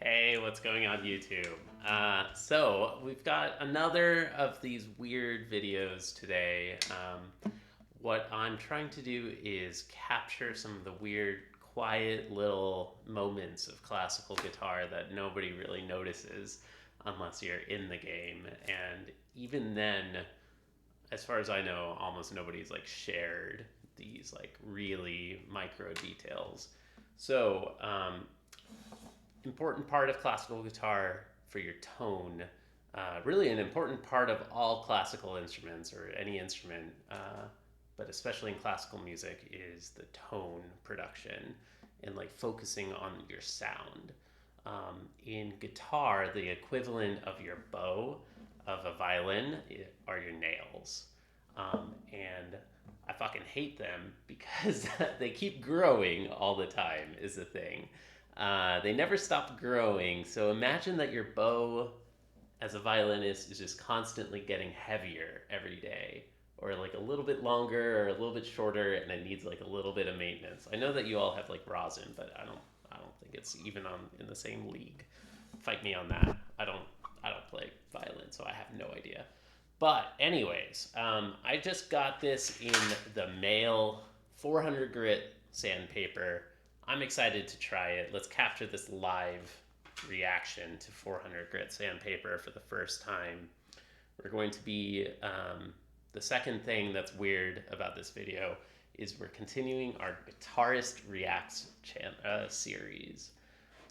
Hey, what's going on YouTube? So we've got another of these weird videos today. What I'm trying to do is capture some of the weird, quiet little moments of classical guitar that nobody really notices unless you're in the game. And even then, as far as I know, almost nobody's like shared these like really micro details. So, important part of classical guitar for your tone. Really, an important part of all classical instruments or any instrument, but especially in classical music, is the tone production and like focusing on your sound. In guitar, the equivalent of your bow of a violin are your nails. And I fucking hate them because they keep growing all the time, is the thing. They never stop growing. So imagine that your bow as a violinist is just constantly getting heavier every day, or like a little bit longer or a little bit shorter, and it needs like a little bit of maintenance. I know that you all have like rosin, but I don't think it's even on in the same league. Fight me on that. I don't play violin, so I have no idea. But anyways, I just got this in the mail, 400 grit sandpaper. I'm excited to try it. Let's capture this live reaction to 400 grit sandpaper for the first time. We're going to be, the second thing that's weird about this video is we're continuing our Guitarist Reacts series.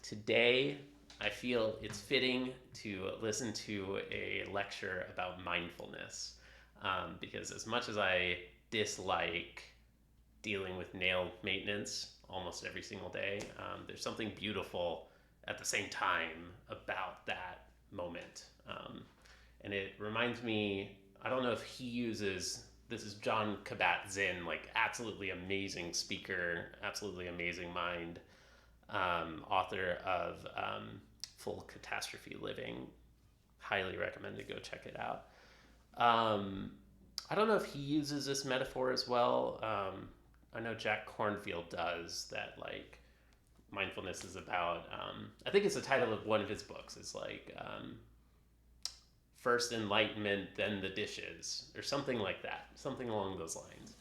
Today, I feel it's fitting to listen to a lecture about mindfulness, because as much as I dislike dealing with nail maintenance almost every single day, there's something beautiful at the same time about that moment. And it reminds me, I don't know if he uses, this is John Kabat Zinn, like absolutely amazing speaker, absolutely amazing mind, author of Full Catastrophe Living. Highly recommend to go check it out. I don't know if he uses this metaphor as well. I know Jack Cornfield does that, like, mindfulness is about, I think it's the title of one of his books. It's like, first enlightenment, then the dishes, or something like that, something along those lines.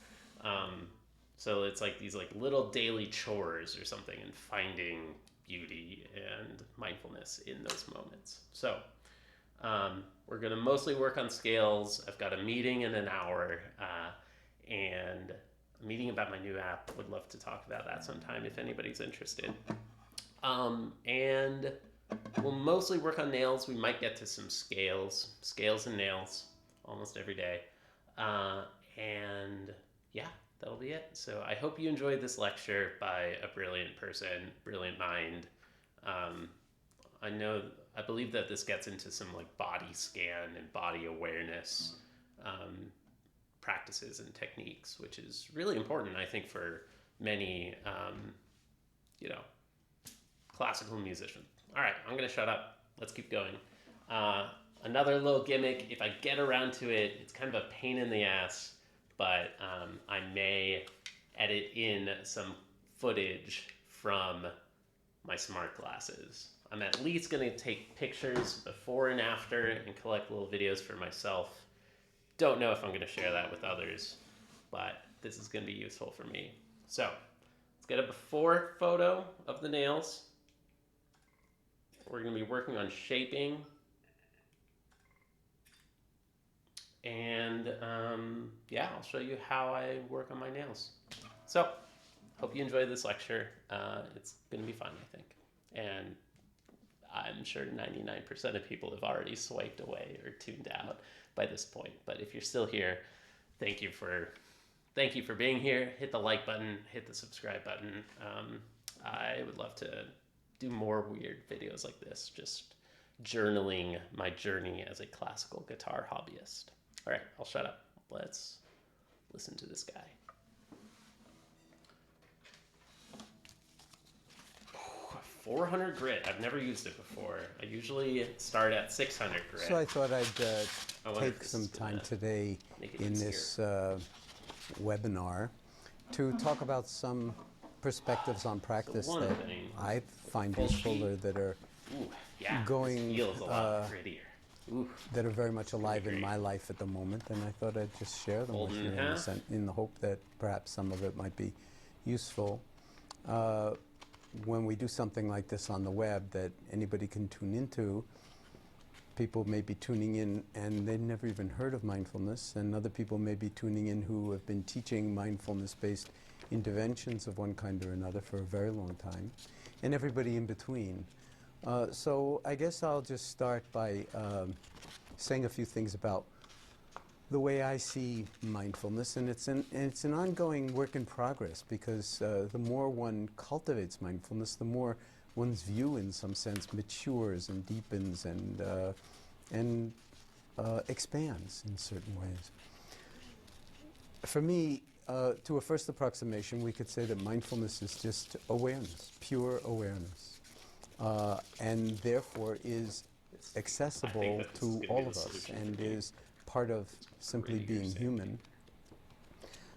So it's like these like little daily chores or something, and finding beauty and mindfulness in those moments. So we're going to mostly work on scales. I've got a meeting in an hour, and a meeting about my new app. Would love to talk about that sometime if anybody's interested. And we'll mostly work on nails. We might get to some scales and nails almost every day. And yeah, that'll be it. So I hope you enjoyed this lecture by a brilliant person, brilliant mind. I believe that this gets into some like body scan and body awareness practices and techniques, which is really important, I think, for many, classical musicians. All right, I'm going to shut up. Let's keep going. Another little gimmick, if I get around to it, it's kind of a pain in the ass, but I may edit in some footage from my smart glasses. I'm at least going to take pictures before and after and collect little videos for myself. Don't know if I'm going to share that with others, but this is going to be useful for me. So let's get a before photo of the nails. We're going to be working on shaping. And yeah, I'll show you how I work on my nails. So hope you enjoyed this lecture. It's going to be fun, I think. And I'm sure 99% of people have already swiped away or tuned out by this point. But if you're still here, thank you for being here. Hit the like button, hit the subscribe button. I would love to do more weird videos like this, just journaling my journey as a classical guitar hobbyist. All right, I'll shut up. Let's listen to this guy. 400 grit. I've never used it before. I usually start at 600 grit. So I thought I'd take some time today in this webinar to talk about some perspectives on practice that I find useful or that are Ooh, yeah, going, this feels a lot prettier. Ooh, that are very much alive in my life at the moment, and I thought I'd just share them with you in the hope that perhaps some of it might be useful. When we do something like this on the web that anybody can tune into, people may be tuning in and they've never even heard of mindfulness, and other people may be tuning in who have been teaching mindfulness-based interventions of one kind or another for a very long time, and everybody in between. So I guess I'll just start by saying a few things about the way I see mindfulness, and it's an ongoing work in progress, because the more one cultivates mindfulness, the more one's view, in some sense, matures and deepens and expands in certain ways. For me, to a first approximation, we could say that mindfulness is just awareness, pure awareness, and therefore is accessible to all of us and is part of simply being human.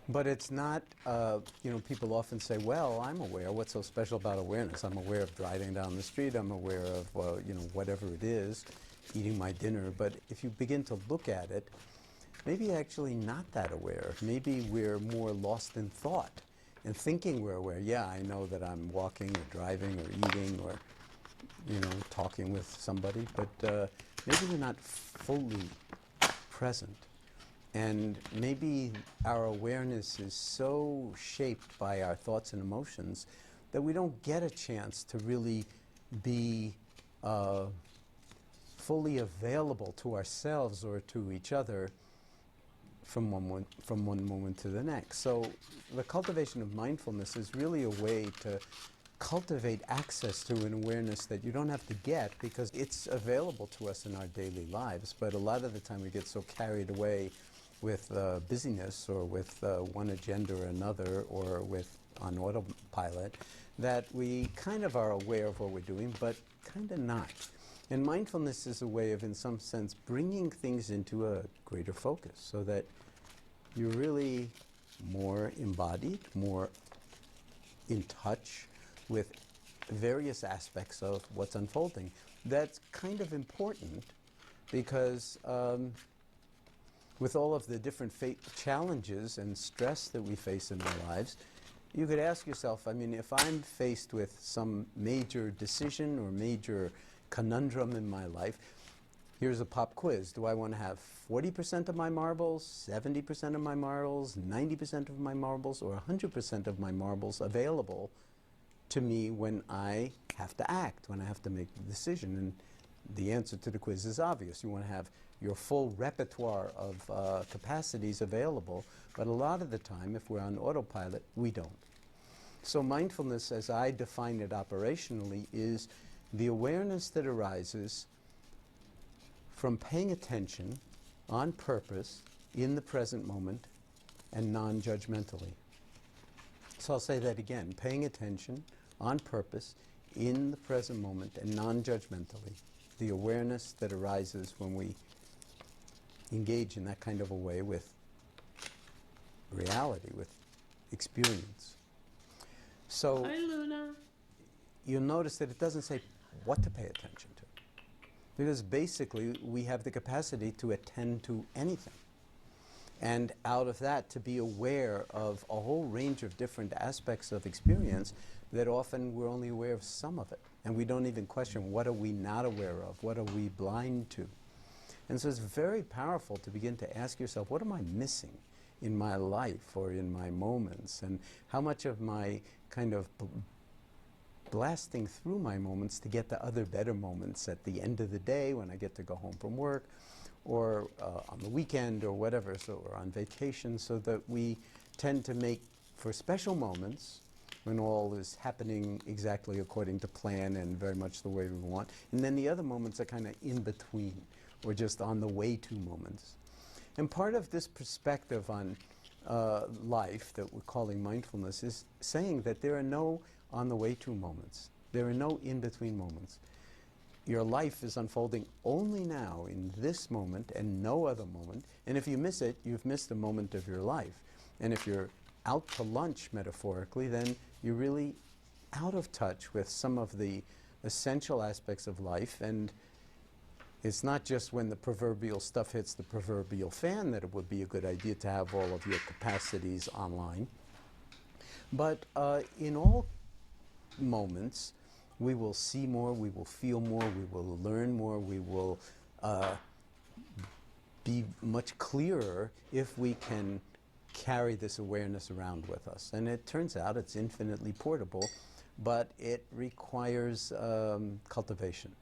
But it's not, people often say, well, I'm aware. What's so special about awareness? I'm aware of driving down the street. I'm aware of, whatever it is, eating my dinner. But if you begin to look at it, maybe actually not that aware. Maybe we're more lost in thought and thinking we're aware. Yeah, I know that I'm walking or driving or eating or, talking with somebody, but maybe we're not fully present. And maybe our awareness is so shaped by our thoughts and emotions that we don't get a chance to really be fully available to ourselves or to each other from one moment to the next. So the cultivation of mindfulness is really a way to cultivate access to an awareness that you don't have to get, because it's available to us in our daily lives. But a lot of the time we get so carried away with busyness or with one agenda or another, or on autopilot, that we kind of are aware of what we're doing, but kind of not. And mindfulness is a way of, in some sense, bringing things into a greater focus so that you're really more embodied, more in touch with various aspects of what's unfolding. That's kind of important because with all of the different challenges and stress that we face in our lives, you could ask yourself, if I'm faced with some major decision or major conundrum in my life, here's a pop quiz. Do I want to have 40% of my marbles, 70% of my marbles, 90% of my marbles, or 100% of my marbles available to me when I have to act, when I have to make the decision? And the answer to the quiz is obvious. You want to have your full repertoire of capacities available, but a lot of the time, if we're on autopilot, we don't. So mindfulness, as I define it operationally, is the awareness that arises from paying attention on purpose in the present moment and non-judgmentally. So I'll say that again: paying attention on purpose in the present moment and non-judgmentally. The awareness that arises when we engage in that kind of a way with reality, with experience. So hi, Luna. You'll notice that it doesn't say what to pay attention to, because basically we have the capacity to attend to anything. And out of that, to be aware of a whole range of different aspects of experience that often we're only aware of some of it. And we don't even question, what are we not aware of? What are we blind to? And so it's very powerful to begin to ask yourself, what am I missing in my life or in my moments? And how much of my kind of blasting through my moments to get to other better moments at the end of the day when I get to go home from work, or on the weekend or whatever, or on vacation, so that we tend to make for special moments when all is happening exactly according to plan and very much the way we want. And then the other moments are kind of in between, or just on the way to moments. And part of this perspective on life that we're calling mindfulness is saying that there are no on the way to moments. There are no in-between moments. Your life is unfolding only now in this moment and no other moment. And if you miss it, you've missed a moment of your life. And if you're out to lunch, metaphorically, then you're really out of touch with some of the essential aspects of life, and it's not just when the proverbial stuff hits the proverbial fan that it would be a good idea to have all of your capacities online. But in all moments, we will see more, we will feel more, we will learn more, we will be much clearer if we can carry this awareness around with us. And it turns out it's infinitely portable, but it requires cultivation.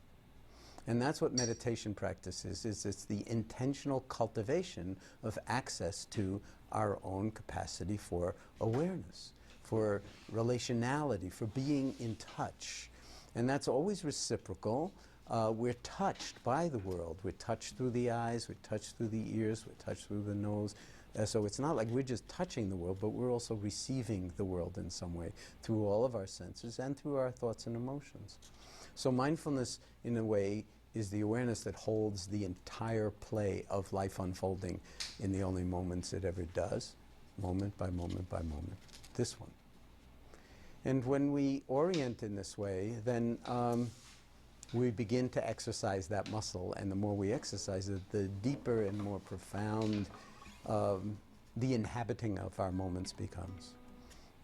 And that's what meditation practice is it's the intentional cultivation of access to our own capacity for awareness, for relationality, for being in touch. And that's always reciprocal. We're touched by the world. We're touched through the eyes, we're touched through the ears, we're touched through the nose. So it's not like we're just touching the world, but we're also receiving the world in some way through all of our senses and through our thoughts and emotions. So mindfulness, in a way, is the awareness that holds the entire play of life unfolding in the only moments it ever does, moment by moment by moment, this one. And when we orient in this way, then we begin to exercise that muscle, and the more we exercise it, the deeper and more profound the inhabiting of our moments becomes.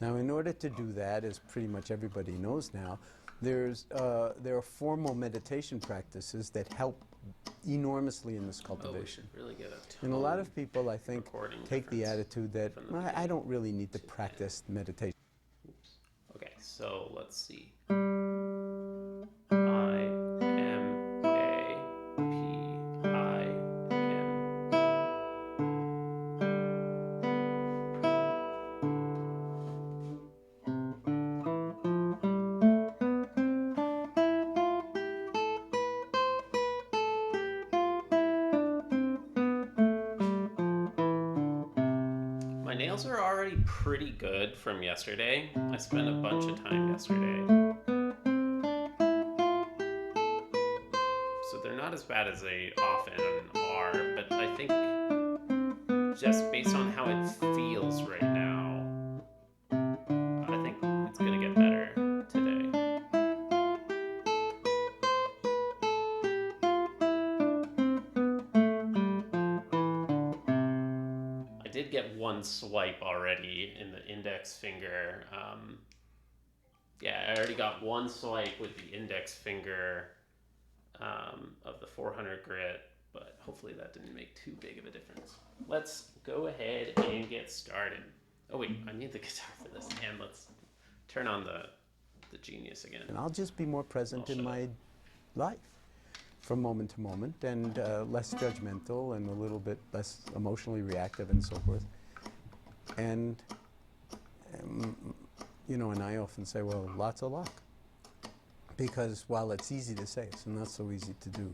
Now, in order to do that, as pretty much everybody knows now, there are formal meditation practices that help enormously in this cultivation. Oh, we should really get a tone. And a lot of people, I think, take the difference attitude that I don't really need to practice meditation. Oops. Okay, so let's see. My nails are already pretty good from yesterday. I spent a bunch of time yesterday. So they're not as bad as they often are, but I think just based on how it feels right now, I think it's gonna get better today. I did get one swipe already in the index finger. Yeah, I already got one swipe with the index finger of the 400 grit, but hopefully that didn't make too big of a difference. Let's go ahead and get started. Oh wait, I need the guitar for this, and let's turn on the Genius again. And I'll just be more present in my life from moment to moment, and less judgmental and a little bit less emotionally reactive and so forth. And you know, and I often say, well, lots of luck. Because while it's easy to say, it's not so easy to do.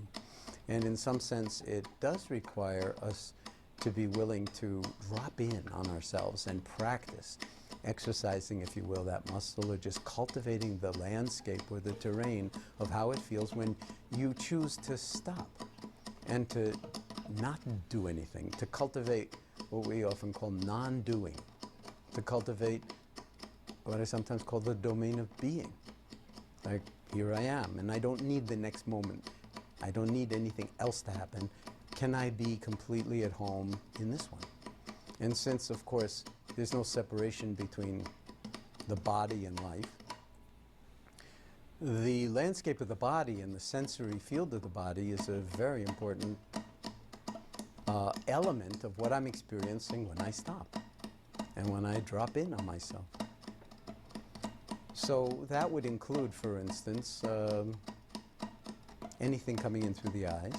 And in some sense, it does require us to be willing to drop in on ourselves and practice, exercising, if you will, that muscle, or just cultivating the landscape or the terrain of how it feels when you choose to stop and to not do anything, to cultivate what we often call non-doing, to cultivate what I sometimes call the domain of being. Like, here I am, and I don't need the next moment. I don't need anything else to happen. Can I be completely at home in this one? And since, of course, there's no separation between the body and life, the landscape of the body and the sensory field of the body is a very important element of what I'm experiencing when I stop and when I drop in on myself. So that would include, for instance, anything coming in through the eyes,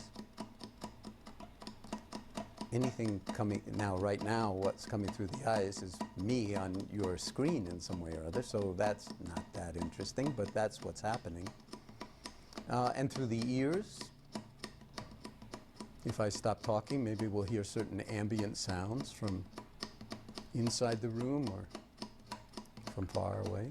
anything coming, now right now what's coming through the eyes is me on your screen in some way or other, so that's not that interesting, but that's what's happening. And through the ears, if I stop talking, maybe we'll hear certain ambient sounds from inside the room or from far away.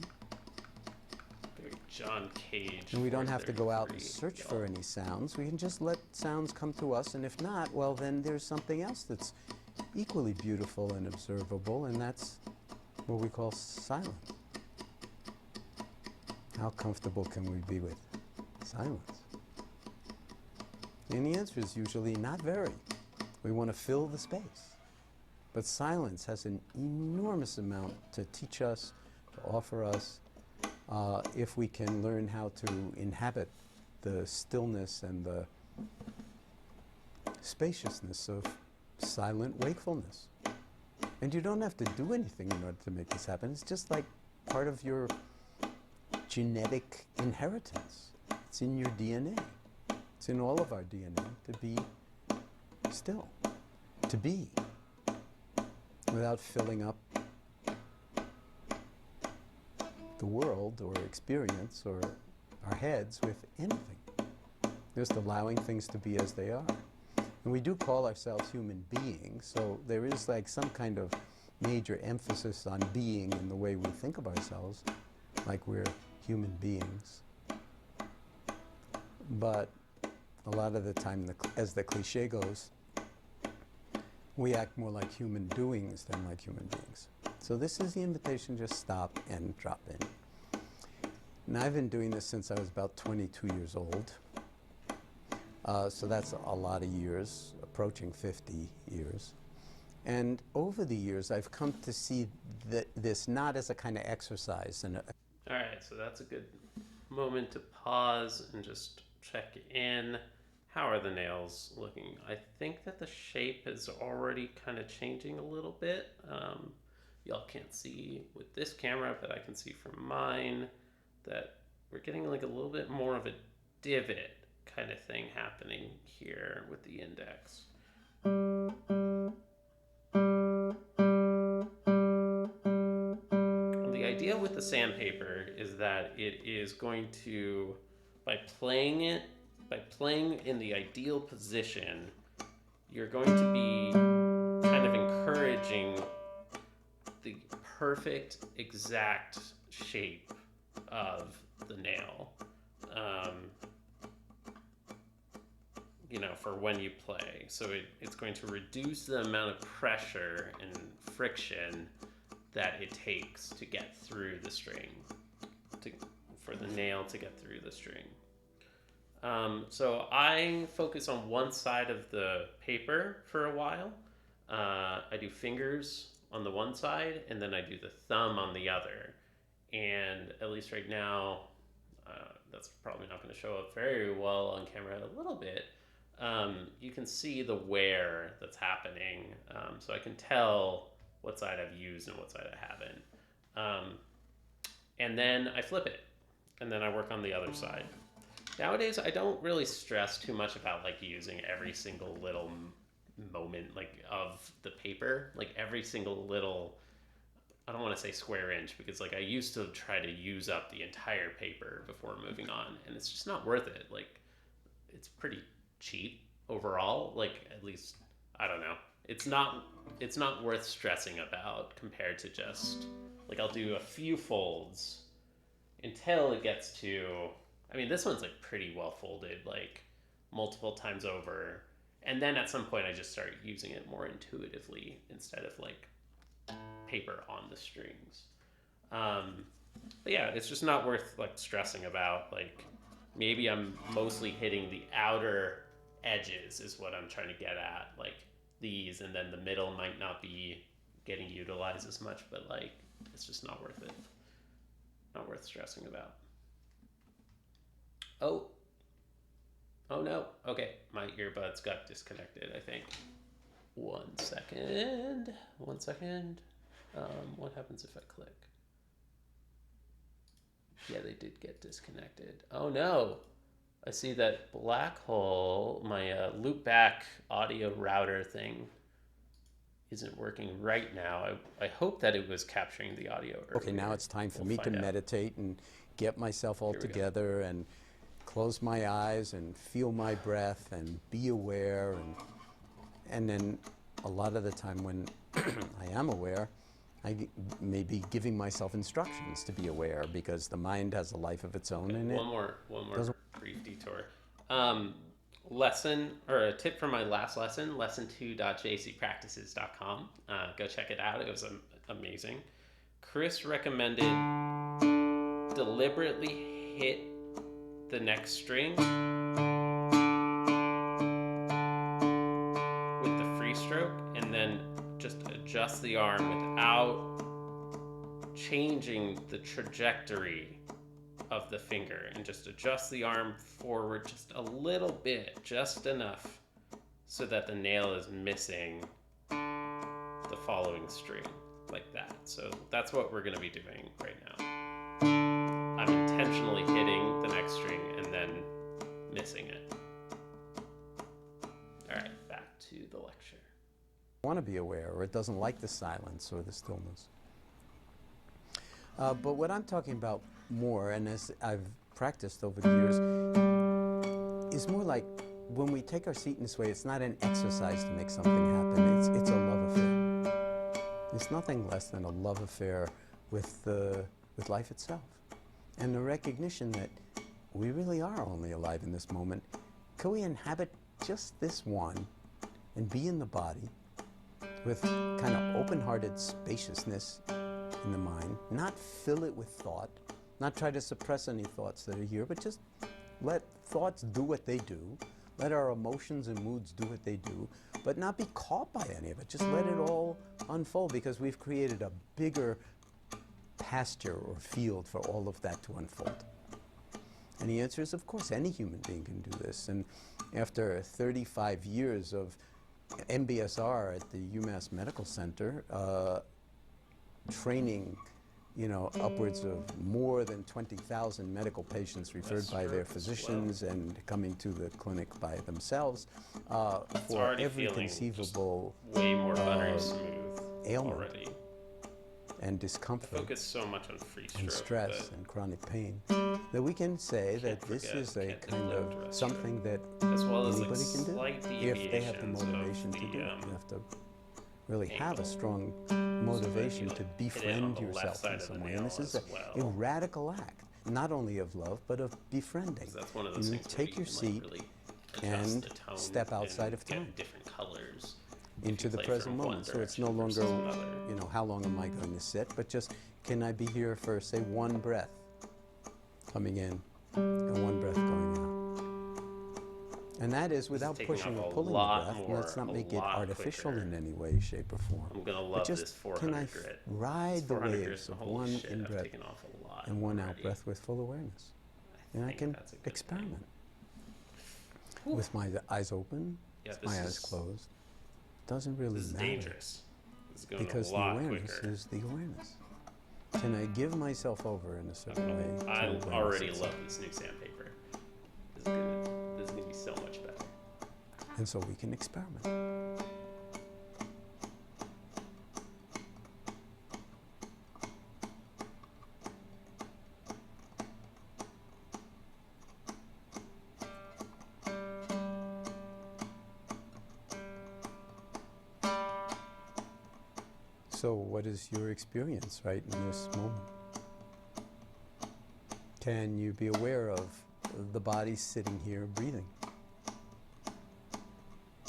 John Cage. And we don't have to go out and search for any sounds. We can just let sounds come to us, and if not, well, then there's something else that's equally beautiful and observable, and that's what we call silence. How comfortable can we be with Silence. And the answer is usually not very. We want to fill the space. But silence has an enormous amount to teach us, to offer us, if we can learn how to inhabit the stillness and the spaciousness of silent wakefulness. And you don't have to do anything in order to make this happen. It's just like part of your genetic inheritance. It's in your DNA. It's in all of our DNA to be still, to be, without filling up the world or experience or our heads with anything. Just allowing things to be as they are. And we do call ourselves human beings, so there is like some kind of major emphasis on being in the way we think of ourselves, like we're human beings. But a lot of the time, as the cliche goes, we act more like human doings than like human beings. So this is the invitation, just stop and drop in. And I've been doing this since I was about 22 years old. So that's a lot of years, approaching 50 years. And over the years, I've come to see this not as a kind of exercise. All right, so that's a good moment to pause and just check in. How are the nails looking? I think that the shape is already kind of changing a little bit. Y'all can't see with this camera, but I can see from mine that we're getting like a little bit more of a divot kind of thing happening here with the index. The idea with the sandpaper is that it is going to, by playing in the ideal position, you're going to be kind of encouraging the perfect exact shape of the nail. For when you play. So it's going to reduce the amount of pressure and friction that it takes to get through the string, for the nail to get through the string. So I focus on one side of the paper for a while. I do fingers on the one side, and then I do the thumb on the other. And at least right now, that's probably not going to show up very well on camera a little bit. You can see the wear that's happening, so I can tell what side I've used and what side I haven't. And then I flip it, and then I work on the other side. Nowadays, I don't really stress too much about like using every single little moment like of the paper, like every single little, I don't want to say square inch, because like I used to try to use up the entire paper before moving on, and it's just not worth it. Like, it's pretty cheap overall, like, at least, I don't know, it's not worth stressing about compared to just like I'll do a few folds until it gets to, I mean, this one's like pretty well folded, like multiple times over, and then at some point I just start using it more intuitively instead of like paper on the strings. But yeah, it's just not worth like stressing about. Like, maybe I'm mostly hitting the outer edges is what I'm trying to get at, like these, and then the middle might not be getting utilized as much, but like it's just not worth it. Not worth stressing about. Oh no. Okay, my earbuds got disconnected, I think. One second. What happens if I click? Yeah, they did get disconnected. Oh no. I see that black hole, my loopback audio router thing isn't working right now. I hope that it was capturing the audio earlier. Okay, now it's time for me to meditate and get myself all together and close my eyes and feel my breath and be aware. And then a lot of the time when I am aware, I may be giving myself instructions to be aware, because the mind has a life of its own in it. One more brief detour. Lesson, or a tip from my last lesson, lesson2.jcpractices.com. Go check it out. It was amazing. Chris recommended deliberately hit the next string with the free stroke, and then just adjust the arm without changing the trajectory of the finger, and just adjust the arm forward just a little bit, just enough so that the nail is missing the following string, like that. So that's what we're going to be doing right now. I'm intentionally hitting the next string and then missing it. All right, back to the lecture. Want to be aware, or it doesn't like the silence or the stillness. But what I'm talking about more, and as I've practiced over the years, is more like when we take our seat in this way, it's not an exercise to make something happen. It's a love affair. It's nothing less than a love affair with life itself. And the recognition that we really are only alive in this moment. Can we inhabit just this one and be in the body with kind of open-hearted spaciousness in the mind, not fill it with thought, not try to suppress any thoughts that are here, but just let thoughts do what they do, let our emotions and moods do what they do, but not be caught by any of it. Just let it all unfold, because we've created a bigger pasture or field for all of that to unfold. And the answer is, of course, any human being can do this. And after 35 years of MBSR at the UMass Medical Center, training, upwards of more than 20,000 medical patients referred by their physicians and coming to the clinic by themselves for every conceivable way more buttery smooth ailment already. And discomfort, focus so much on free stroke and stress and chronic pain, that we can say that this is a kind of something that as well as anybody can do if they have the motivation to do it. You have to really have a strong motivation to befriend yourself in some way. And this is a radical act, not only of love, but of befriending. That's one of those things take your seat and step outside of time. Different colors. Into the present moment. So it's no longer, how long am I going to sit, but just, can I be here for, say, one breath coming in and one breath going out? And that is without pushing or pulling the breath. Let's not make it artificial in any way, shape, or form. I'm gonna love but just, this 400 can I grit. ride the waves of one shit, in-breath and one out-breath with full awareness? And I can experiment with my eyes open, with my eyes closed. Doesn't really matter. Dangerous. This is going because a lot the awareness quicker. is the awareness. Can I give myself over in a certain way? I already love this new sandpaper. This is gonna be so much better. And so we can experiment. So what is your experience right in this moment? Can you be aware of the body sitting here breathing?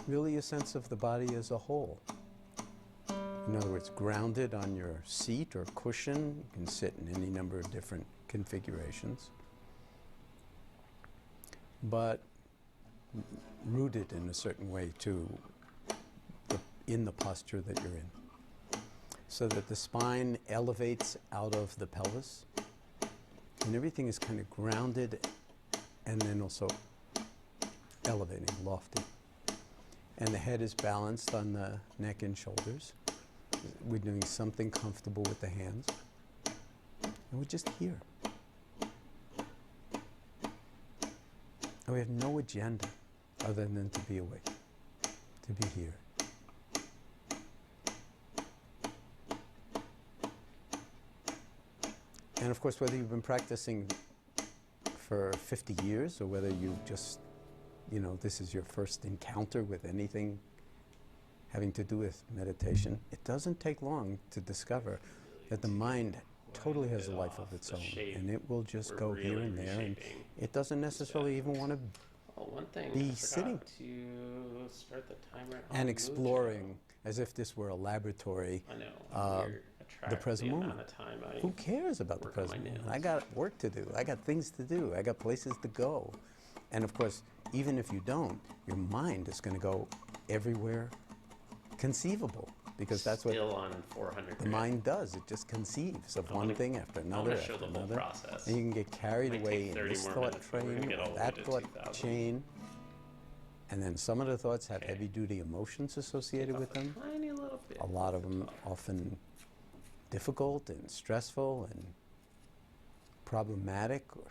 Really a sense of the body as a whole. In other words, grounded on your seat or cushion. You can sit in any number of different configurations. But rooted in a certain way too, in the posture that you're in. So that the spine elevates out of the pelvis, and everything is kind of grounded and then also elevating, lofty. And the head is balanced on the neck and shoulders. We're doing something comfortable with the hands. And we're just here. And we have no agenda other than to be awake, to be here. And of course, whether you've been practicing for 50 years or whether you just, this is your first encounter with anything having to do with meditation, it doesn't take long to discover that the mind totally has a life of its own, and it will just go here and there, and it doesn't necessarily even want to be sitting to start the timer and exploring as if this were a laboratory. I know. track the present the moment. amount of time I Who cares about the work on my present moment? nails. I got work to do. I got things to do. I got places to go. And of course, even if you don't, your mind is going to go everywhere conceivable, because that's what Still on 400 the mind does. It just conceives of one thing after I another want to show after the whole another. process. And you can get carried Might away take in 30 this more thought minutes, but we're gonna train get or all the way that to thought 2000. chain. And then some of the thoughts have Okay. heavy-duty emotions associated with them. Tiny little bit. A lot of them often difficult and stressful and problematic, or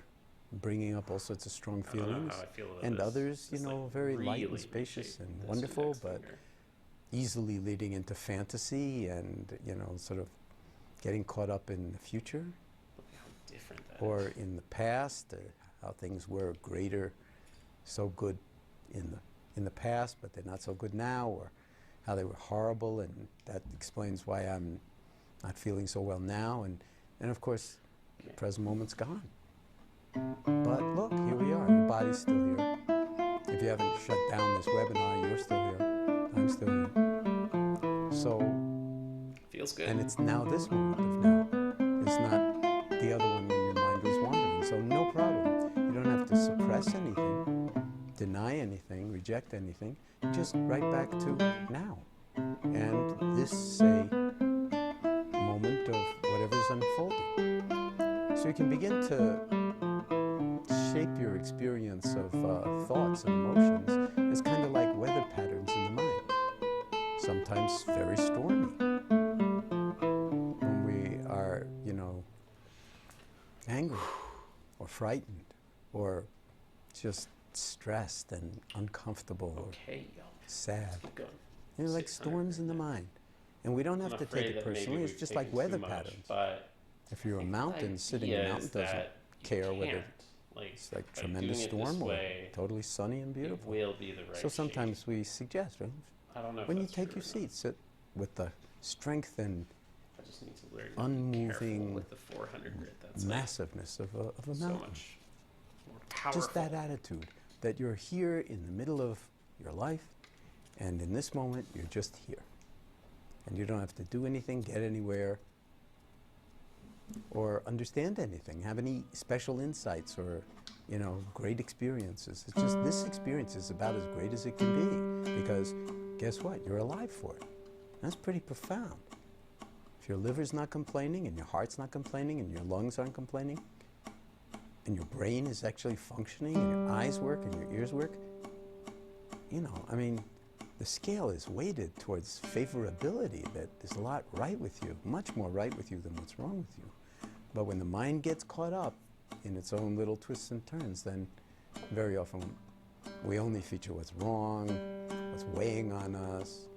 bringing up all sorts of strong I don't know feelings. how I feel about And this. others, Just, very light and really spacious reshape and this wonderful, index but finger. easily leading into fantasy and, sort of getting caught up in the future Look how different that or is. in the past, how things were greater, so good in the past, but they're not so good now, or how they were horrible, and that explains why I'm not feeling so well now. And of course, the present moment's gone. But look, here we are. Your body's still here. If you haven't shut down this webinar, you're still here. I'm still here. So, Feels good. and it's now this moment of now. It's not the other one when your mind was wandering. So no problem. You don't have to suppress anything, deny anything, reject anything. Just right back to now. And this, say, moment of whatever's unfolding. So you can begin to shape your experience of thoughts and emotions as kind of like weather patterns in the mind. Sometimes very stormy. When we are, angry or frightened or just stressed and uncomfortable or Okay, yo. sad. Keep going. Like 600 storms in the right now. mind. And we don't have I'm to take afraid it that maybe personally. It's we've just like taken weather too much, patterns. But If you're a I think mountain, the sitting in a idea mountain is doesn't that you care whether can't, like, it's like by tremendous doing it this storm or way, totally sunny and it beautiful. will be the right So sometimes we suggest, right, shape. I don't know if when you that's take true your or not. seat, sit with the strength and I just need to learn to be careful unmoving with the 400 grit. That's massiveness of a like so mountain. much more powerful. Just that attitude that you're here in the middle of your life, and in this moment, you're just here. And you don't have to do anything, get anywhere, or understand anything, have any special insights or, great experiences. It's just this experience is about as great as it can be, because guess what? You're alive for it. That's pretty profound. If your liver's not complaining, and your heart's not complaining, and your lungs aren't complaining, and your brain is actually functioning, and your eyes work, and your ears work, the scale is weighted towards favorability, that there's a lot right with you, much more right with you than what's wrong with you. But when the mind gets caught up in its own little twists and turns, then very often we only feature what's wrong, what's weighing on us,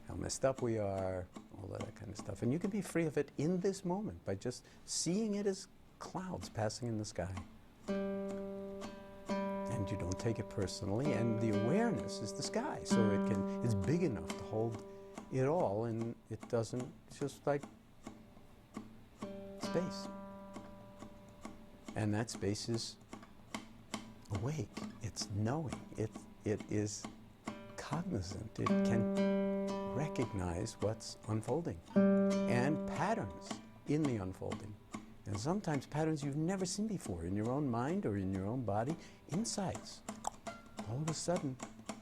how messed up we are, all that kind of stuff. And you can be free of it in this moment by just seeing it as clouds passing in the sky. And you don't take it personally, and the awareness is the sky, so it's big enough to hold it all, and it doesn't, it's just like space. And that space is awake, it's knowing, it is cognizant, it can recognize what's unfolding, and patterns in the unfolding. And sometimes patterns you've never seen before in your own mind or in your own body, insights. All of a sudden,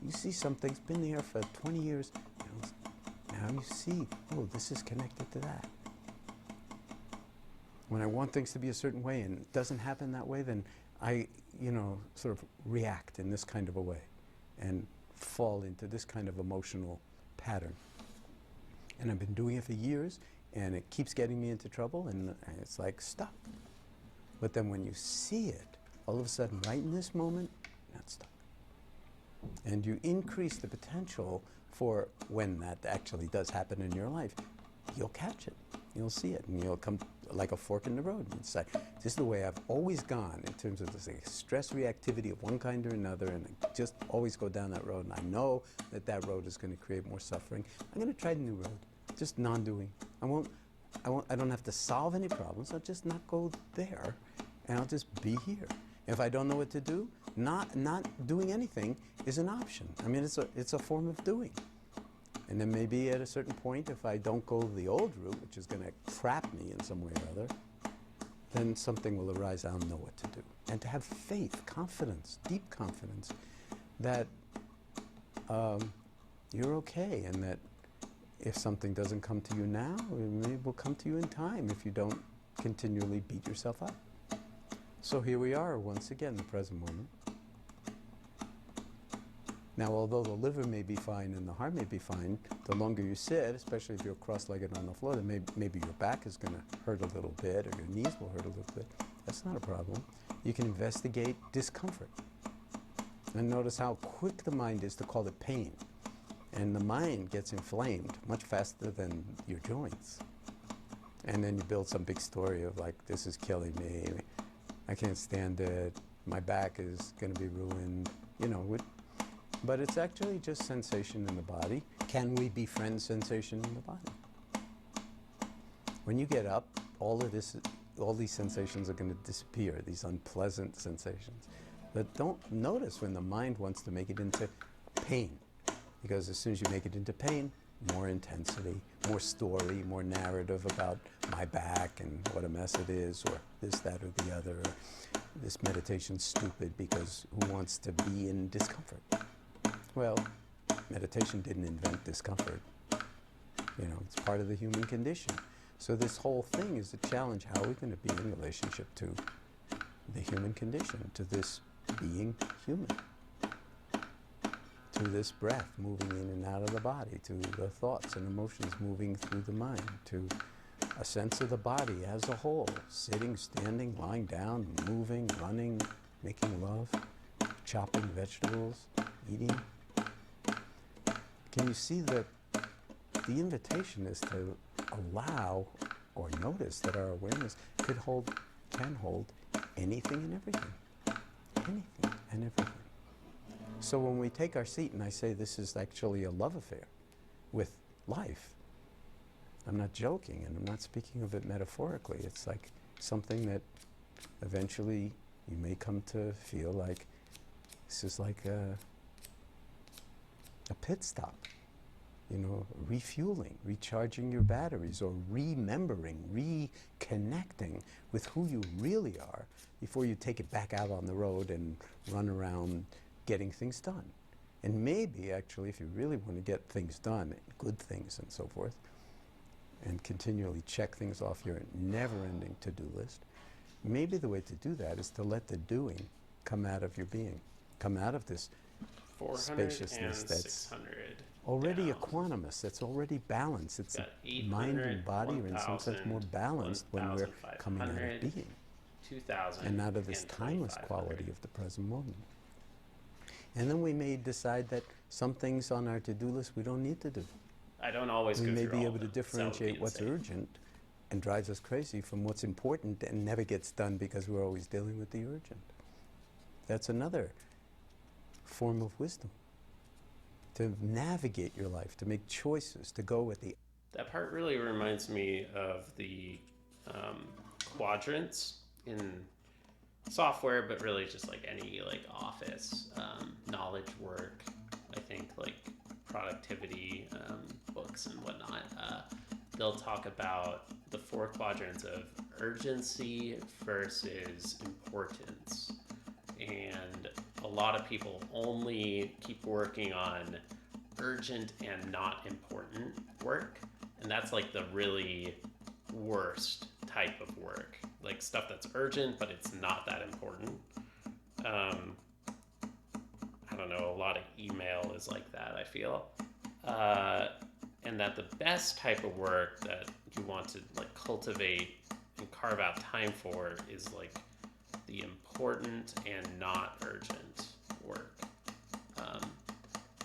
you see something's been there for 20 years. Now you see, oh, this is connected to that. When I want things to be a certain way and it doesn't happen that way, then I, sort of react in this kind of a way and fall into this kind of emotional pattern. And I've been doing it for years, and it keeps getting me into trouble, and it's like stuck. But then when you see it, all of a sudden, right in this moment, you're not stuck. And you increase the potential for when that actually does happen in your life, you'll catch it, you'll see it, and you'll come like a fork in the road. And say, this is the way I've always gone in terms of this stress reactivity of one kind or another, and I just always go down that road, and I know that that road is going to create more suffering. I'm going to try the new road. Just non-doing. I don't have to solve any problems. I'll just not go there, and I'll just be here. If I don't know what to do, not doing anything is an option. I mean, it's a form of doing. And then maybe at a certain point, if I don't go the old route, which is going to trap me in some way or other, then something will arise. I'll know what to do. And to have faith, confidence, deep confidence that you're okay, and that if something doesn't come to you now, it will come to you in time if you don't continually beat yourself up. So here we are, once again, the present moment. Now, although the liver may be fine and the heart may be fine, the longer you sit, especially if you're cross-legged on the floor, then maybe your back is going to hurt a little bit, or your knees will hurt a little bit. That's not a problem. You can investigate discomfort. And notice how quick the mind is to call it pain. And the mind gets inflamed much faster than your joints. And then you build some big story of like, this is killing me, I can't stand it, my back is going to be ruined, but it's actually just sensation in the body. Can we befriend sensation in the body? When you get up, all these sensations are going to disappear, these unpleasant sensations. But don't notice when the mind wants to make it into pain. Because as soon as you make it into pain, more intensity, more story, more narrative about my back and what a mess it is, or this, that, or the other. Or this meditation's stupid because who wants to be in discomfort? Well, meditation didn't invent discomfort. It's part of the human condition. So this whole thing is a challenge. How are we going to be in relationship to the human condition, to this being human? To this breath moving in and out of the body, to the thoughts and emotions moving through the mind, to a sense of the body as a whole, sitting, standing, lying down, moving, running, making love, chopping vegetables, eating. Can you see that the invitation is to allow or notice that our awareness can hold anything and everything. Anything and everything. So when we take our seat and I say this is actually a love affair with life, I'm not joking, and I'm not speaking of it metaphorically. It's like something that eventually you may come to feel like this is like a pit stop, refueling, recharging your batteries, or remembering, reconnecting with who you really are before you take it back out on the road and run around getting things done. And maybe, actually, if you really want to get things done, good things and so forth, and continually check things off your never-ending to-do list, maybe the way to do that is to let the doing come out of your being, come out of this 400 spaciousness and that's 600 already down. equanimous, that's already balanced. It's mind and body are in some sense more balanced when we're coming out of being 2000 and out of this timeless quality of the present moment. And then we may decide that some things on our to-do list we don't need to do. I don't always We go may through be all able of to them. differentiate what's urgent and drives us crazy from what's important and never gets done because we're always dealing with the urgent. That's another form of wisdom. To navigate your life, to make choices, to go with the... That part really reminds me of the quadrants in software, but really just like any office knowledge work. I think productivity books and whatnot. They'll talk about the 4 quadrants of urgency versus importance. And a lot of people only keep working on urgent and not important work. And that's the really worst type of work. Stuff that's urgent, but it's not that important. I don't know, a lot of email is like that, I feel. And that the best type of work that you want to cultivate and carve out time for is the important and not urgent work.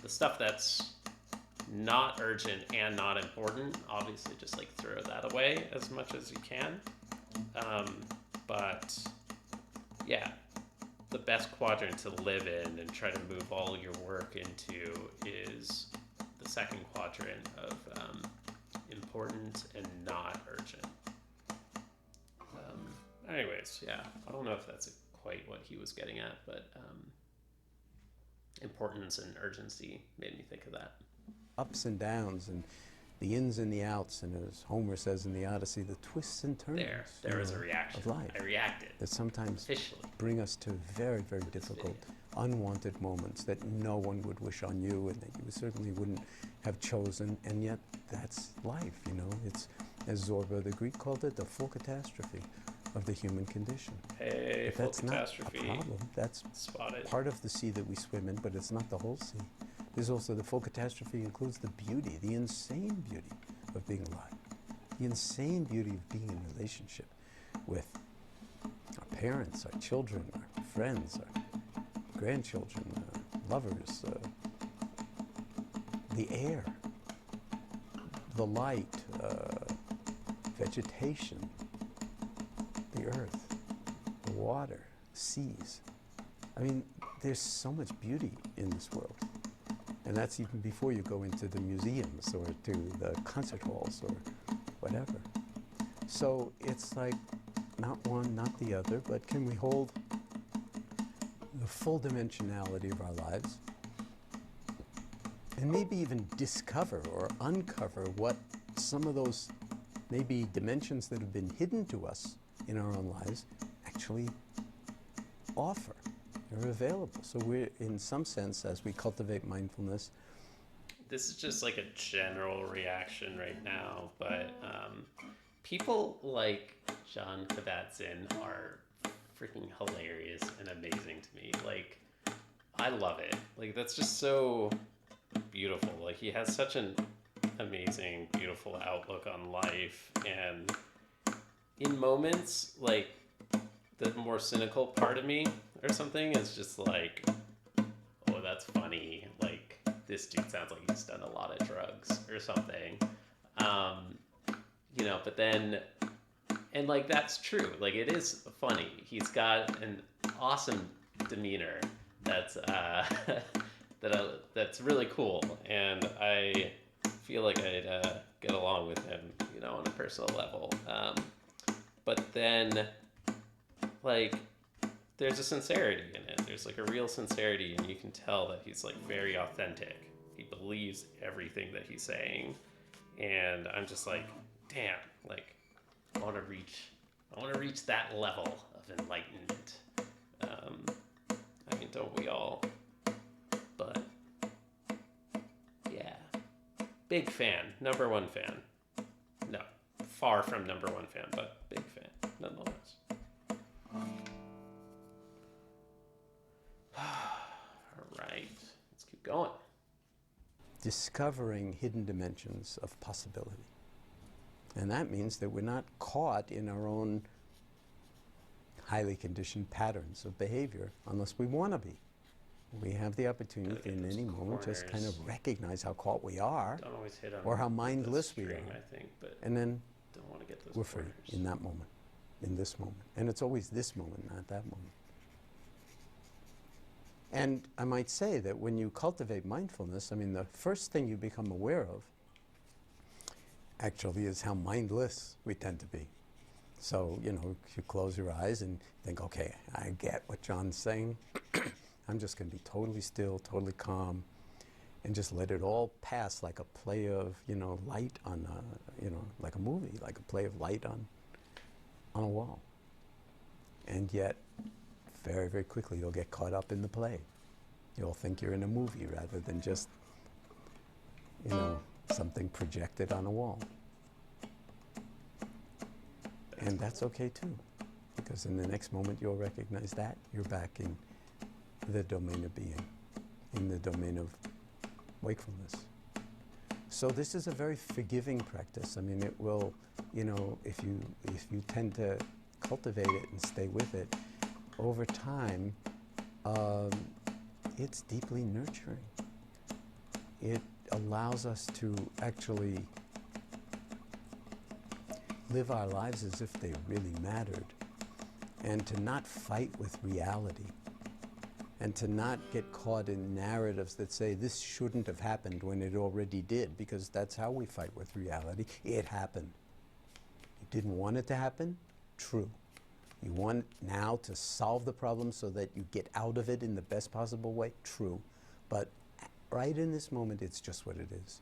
The stuff that's not urgent and not important, obviously just throw that away as much as you can. But yeah, the best quadrant to live in and try to move all your work into is the second quadrant of important and not urgent. Anyways, yeah, I don't know if that's quite what he was getting at, but importance and urgency made me think of that. ups and downs and the ins and the outs, and as Homer says in the Odyssey, the twists and turns There was a reaction. of life I reacted. that sometimes Officially. bring us to very, very difficult, unwanted moments that no one would wish on you and that you certainly wouldn't have chosen, and yet that's life, you know. It's, as Zorba the Greek called it, the full catastrophe of the human condition. Hey, But full that's not catastrophe. a problem. That's Spotted. part of the sea that we swim in, but it's not the whole sea. There's also the full catastrophe includes the beauty, the insane beauty of being alive, the insane beauty of being in relationship with our parents, our children, our friends, our grandchildren, lovers, the air, the light, vegetation, the earth, the water, seas. I mean, there's so much beauty in this world. And that's even before you go into the museums or to the concert halls or whatever. So it's like not one, not the other, but can we hold the full dimensionality of our lives and maybe even discover or uncover what some of those maybe dimensions that have been hidden to us in our own lives actually offer. They're available. So we're, in some sense, as we cultivate mindfulness. This is just like a general reaction right now, but people like John Kabat-Zinn are freaking hilarious and amazing to me. Like, I love it. Like, that's just so beautiful. Like, he has such an amazing, beautiful outlook on life, and in moments, like, the more cynical part of me or something is just like, oh, that's funny. Like, this dude sounds like he's done a lot of drugs or something. You know, but then, and like, that's true. Like, it is funny. He's got an awesome demeanor that's, that's really cool. And I feel like I'd get along with him, you know, on a personal level. But then, like, there's a sincerity in it. There's like a real sincerity, and you can tell that he's like very authentic. He believes everything that he's saying, and I'm just like, damn, like, I want to reach that level of enlightenment. I mean, don't we all? But yeah, big fan, number one fan. No, far from number one fan, but big fan nonetheless. All right, let's keep going. Discovering hidden dimensions of possibility. And that means that we're not caught in our own highly conditioned patterns of behavior unless we want to be. We have the opportunity in any moment just kind of recognize how caught we are, Don't always hit on or how mindless we are, I think, but and then don't want to get those we're free corners. in that moment, in this moment. And it's always this moment, not that moment. And I might say that when you cultivate mindfulness, I mean, the first thing you become aware of actually is how mindless we tend to be. So, you know, you close your eyes and think, okay, I get what John's saying. I'm just going to be totally still, totally calm, and just let it all pass like a play of, you know, light on a, you know, like a movie, like a play of light on a wall. And yet, very, very quickly, you'll get caught up in the play. You'll think you're in a movie rather than just, you know, something projected on a wall. And that's okay too, because in the next moment you'll recognize that you're back in the domain of being, in the domain of wakefulness. So this is a very forgiving practice. I mean, it will, you know, if you tend to cultivate it and stay with it, over time, it's deeply nurturing. It allows us to actually live our lives as if they really mattered, and to not fight with reality, and to not get caught in narratives that say this shouldn't have happened when it already did, because that's how we fight with reality. It happened. You didn't want it to happen? True. You want now to solve the problem so that you get out of it in the best possible way? True. But right in this moment, it's just what it is.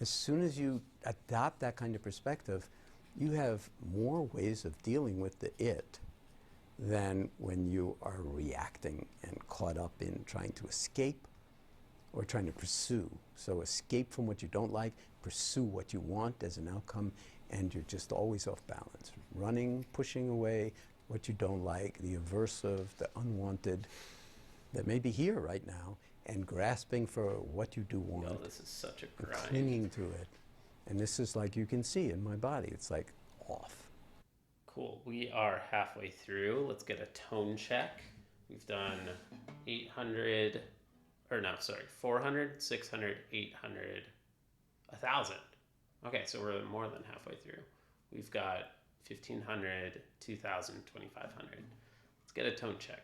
As soon as you adopt that kind of perspective, you have more ways of dealing with the it than when you are reacting and caught up in trying to escape or trying to pursue. So escape from what you don't like, pursue what you want as an outcome, and you're just always off balance. Running, pushing away what you don't like, the aversive, the unwanted, that may be here right now, and grasping for what you do want. Yo, this is such a grind. Clinging to it. And this is like, you can see in my body, it's like off. Cool. We are halfway through. Let's get a tone check. We've done 400, 600, 800, 1,000. Okay, so we're more than halfway through. We've got 1,500, 2,000, 2,500. Let's get a tone check.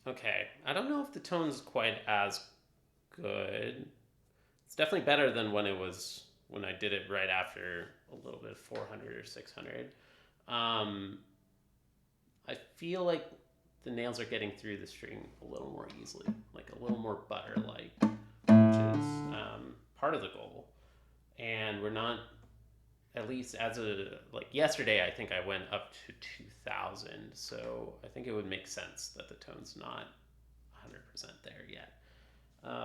Okay, I don't know if the tone's quite as good. It's definitely better than when I did it right after a little bit of 400 or 600. I feel like the nails are getting through the string a little more easily, like a little more butter-like, which is part of the goal. And we're not, at least like yesterday, I think I went up to 2,000. So I think it would make sense that the tone's not 100% there yet.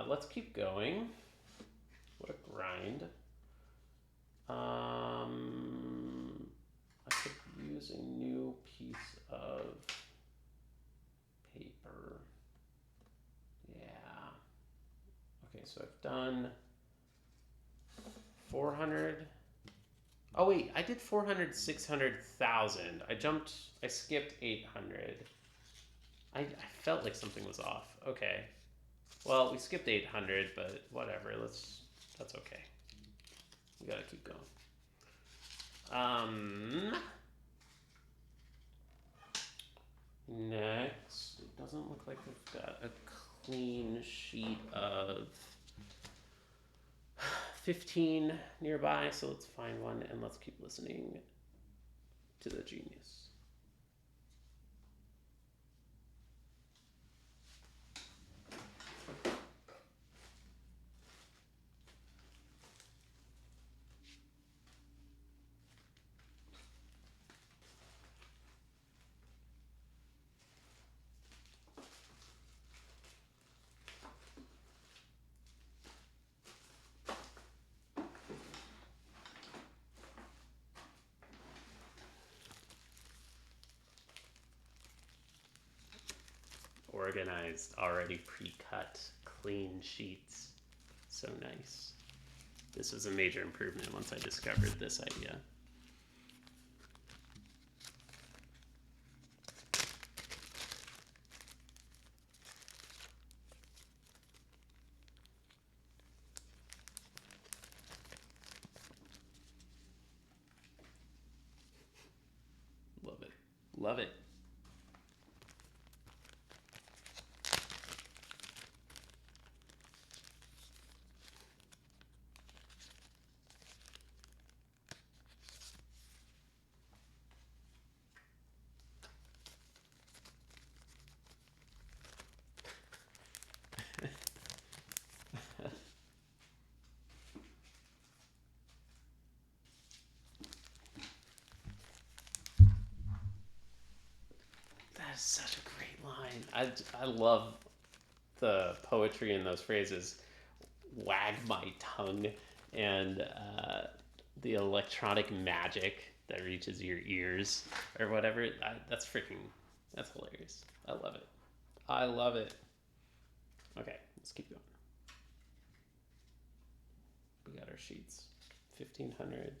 Let's keep going. What a grind. I could use a new piece of paper. Yeah. Okay, so I've done 400. Oh wait, I did 400, 600, 1,000. I skipped 800. I felt like something was off. Okay. Well, we skipped 800, but whatever. That's okay. We gotta keep going. Next, it doesn't look like we've got a clean sheet of 15 nearby, so let's find one and let's keep listening to the genius. Organized, already pre-cut, clean sheets. So nice. This was a major improvement once I discovered this idea. Love it. Love it. That's such a great line. I love the poetry in those phrases. Wag my tongue, and the electronic magic that reaches your ears or whatever. That's hilarious. I love it. I love it. Okay, let's keep going. We got our sheets. 1,500.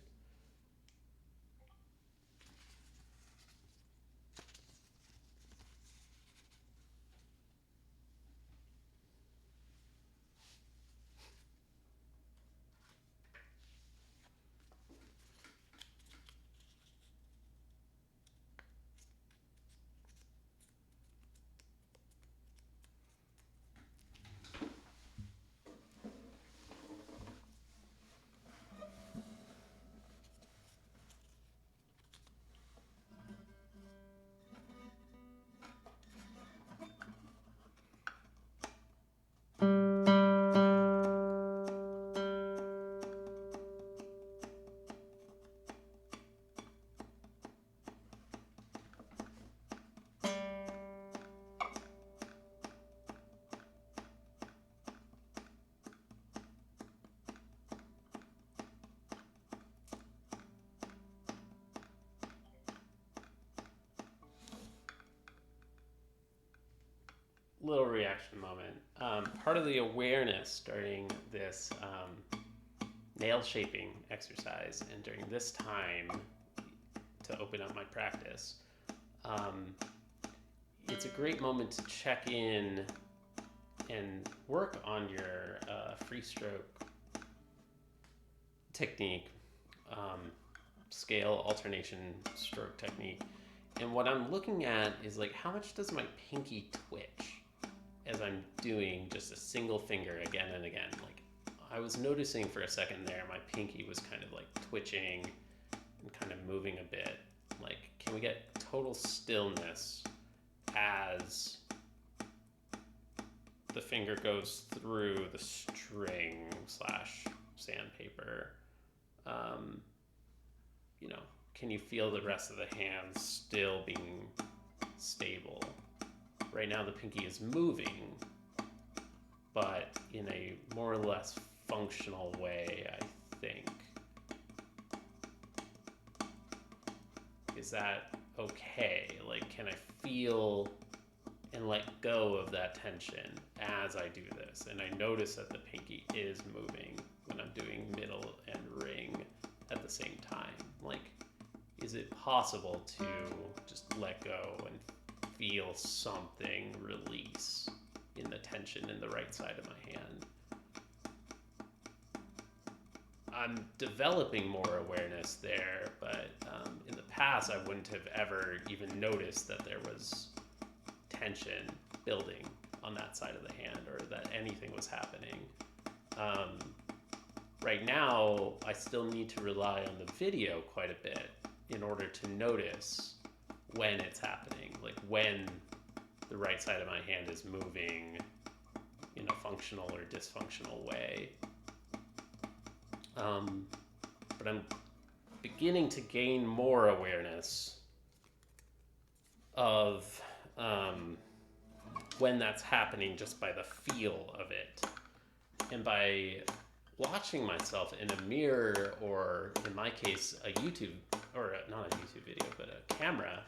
little reaction moment. Part of the awareness starting this nail shaping exercise and during this time to open up my practice, it's a great moment to check in and work on your free stroke technique, scale alternation stroke technique. And what I'm looking at is like, how much does my pinky twitch as I'm doing just a single finger again and again? Like, I was noticing for a second there, my pinky was kind of like twitching and kind of moving a bit. Like, can we get total stillness as the finger goes through the string / sandpaper? You know, can you feel the rest of the hand still being stable? Right now the pinky is moving, but in a more or less functional way, I think. Is that okay? Like, can I feel and let go of that tension as I do this? And I notice that the pinky is moving when I'm doing middle and ring at the same time. Like, is it possible to just let go and feel something release in the tension in the right side of my hand? I'm developing more awareness there, but in the past I wouldn't have ever even noticed that there was tension building on that side of the hand or that anything was happening. Right now, I still need to rely on the video quite a bit in order to notice when it's happening, like when the right side of my hand is moving in a functional or dysfunctional way. But I'm beginning to gain more awareness of when that's happening just by the feel of it. And by watching myself in a mirror, or in my case, a YouTube, or not a YouTube video, but a camera.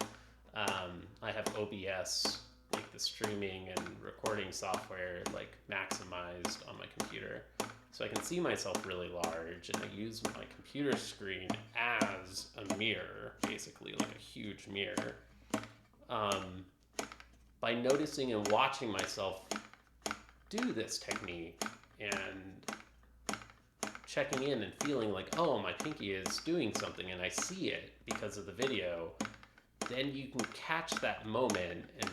I have OBS, like the streaming and recording software, like maximized on my computer. So I can see myself really large, and I use my computer screen as a mirror, basically like a huge mirror. By noticing and watching myself do this technique and checking in and feeling like, oh, my pinky is doing something and I see it because of the video, then you can catch that moment and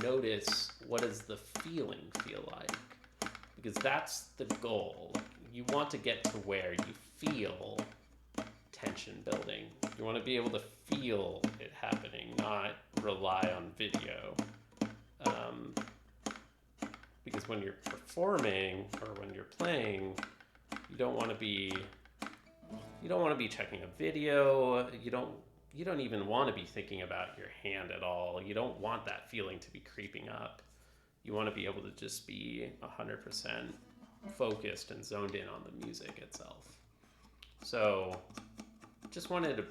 notice, what does the feeling feel like? Because that's the goal. You want to get to where you feel tension building. You want to be able to feel it happening, not rely on video. Because when you're performing or when you're playing, you don't want to be checking a video. You don't even want to be thinking about your hand at all. You don't want that feeling to be creeping up. You want to be able to just be 100% focused and zoned in on the music itself. So just wanted to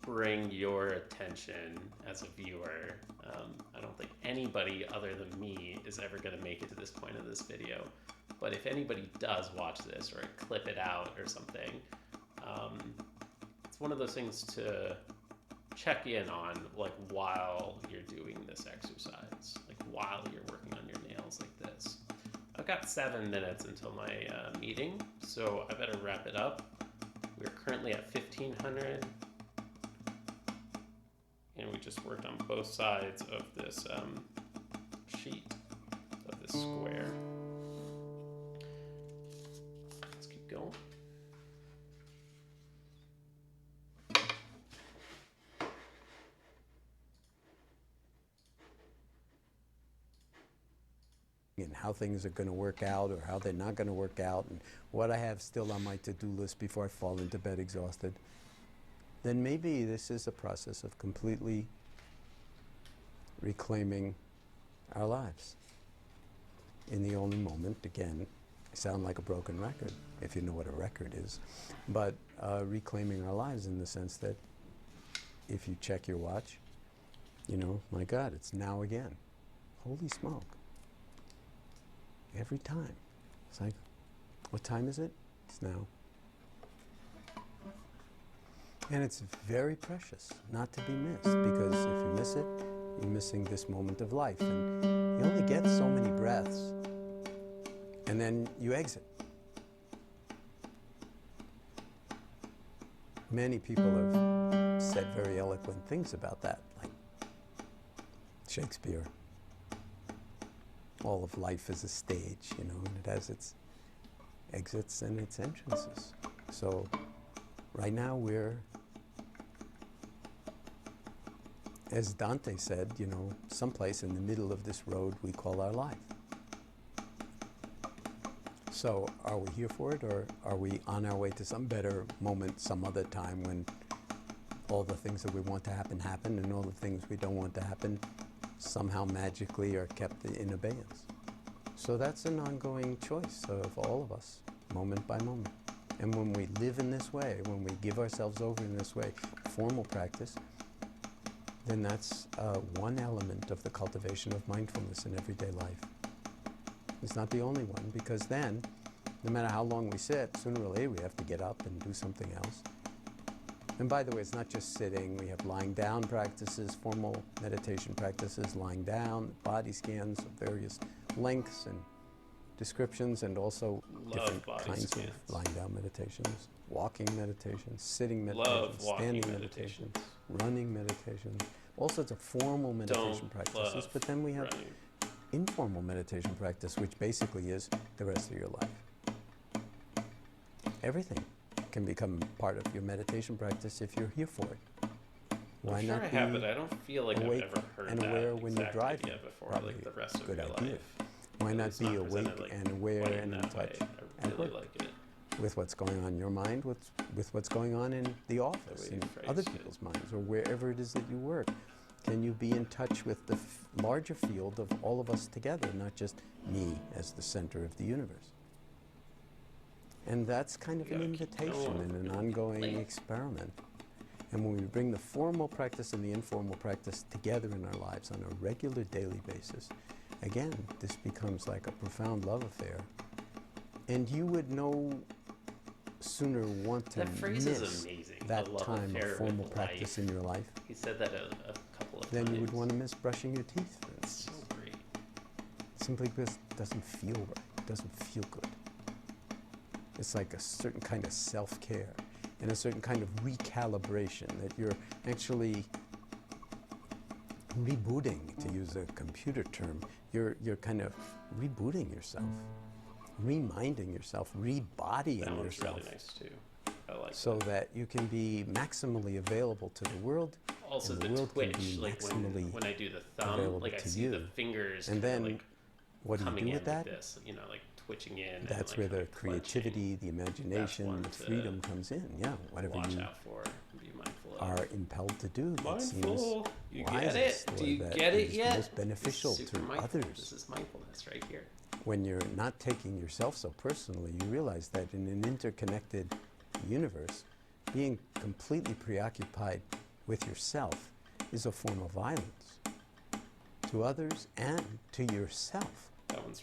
bring your attention as a viewer. I don't think anybody other than me is ever going to make it to this point of this video. But if anybody does watch this, or I clip it out or something, it's one of those things to check in on, like while you're doing this exercise, like while you're working on your nails like this. I've got 7 minutes until my meeting, so I better wrap it up. We're currently at 1500, and we just worked on both sides of this sheet, of this square. Let's keep going. And how things are going to work out or how they're not going to work out, and what I have still on my to-do list before I fall into bed exhausted, then maybe this is a process of completely reclaiming our lives in the only moment. Again, I sound like a broken record, if you know what a record is, but reclaiming our lives in the sense that if you check your watch, you know, my God, it's now again. Holy smoke. every time. It's like, what time is it? It's now. And it's very precious not to be missed, because if you miss it, you're missing this moment of life. And you only get so many breaths, and then you exit. Many people have said very eloquent things about that, like Shakespeare. All of life is a stage, and it has its exits and its entrances. So right now we're, as Dante said, someplace in the middle of this road we call our life. So are we here for it, or are we on our way to some better moment some other time when all the things that we want to happen, happen, and all the things we don't want to happen somehow magically are kept in abeyance? So that's an ongoing choice of all of us, moment by moment. And when we live in this way, when we give ourselves over in this way, formal practice, then that's one element of the cultivation of mindfulness in everyday life. It's not the only one, because then, no matter how long we sit, sooner or later we have to get up and do something else. And by the way, it's not just sitting. We have lying down practices, formal meditation practices, lying down, body scans of various lengths and descriptions, and also different kinds of lying down meditations, walking meditations, sitting meditations, standing meditations, running meditations, all sorts of formal meditation practices. But then we have informal meditation practice, which basically is the rest of your life. Everything can become part of your meditation practice if you're here for it. Why not? I have, but I don't feel like I've ever heard and aware when you're driving before, like the rest of your life. Why not be awake and aware and in touch I really like it. With what's going on in your mind, with what's going on in the office, in other people's minds, or wherever it is that you work? Can you be in touch with the larger field of all of us together, not just me as the center of the universe? And that's kind of an invitation and an ongoing experiment. And when we bring the formal practice and the informal practice together in our lives on a regular daily basis, again, this becomes like a profound love affair. And you would no sooner want to miss that time of formal practice in your life. He said that a couple of times. Then you would want to miss brushing your teeth, for It's instance. so great. Simply because it doesn't feel right. It doesn't feel good. It's like a certain kind of self-care and a certain kind of recalibration that you're actually rebooting, to use a computer term. You're kind of rebooting yourself, reminding yourself, rebodying that one's yourself. Really nice too. I like so that you can be maximally available to the world. Also, and the world twitch, can be like maximally when I do the thumb, like I see you. the fingers, and then like what do you coming do in with that? This, like twitching in. That's and, where like, the creativity, the imagination, the freedom comes in. Yeah, whatever watch you out for, be mindful of. are impelled to do. That seems You wisest, get it? Do you that get it is yet? most beneficial to others. This is mindfulness right here. When you're not taking yourself so personally, you realize that in an interconnected universe, being completely preoccupied with yourself is a form of violence to others and to yourself. That one's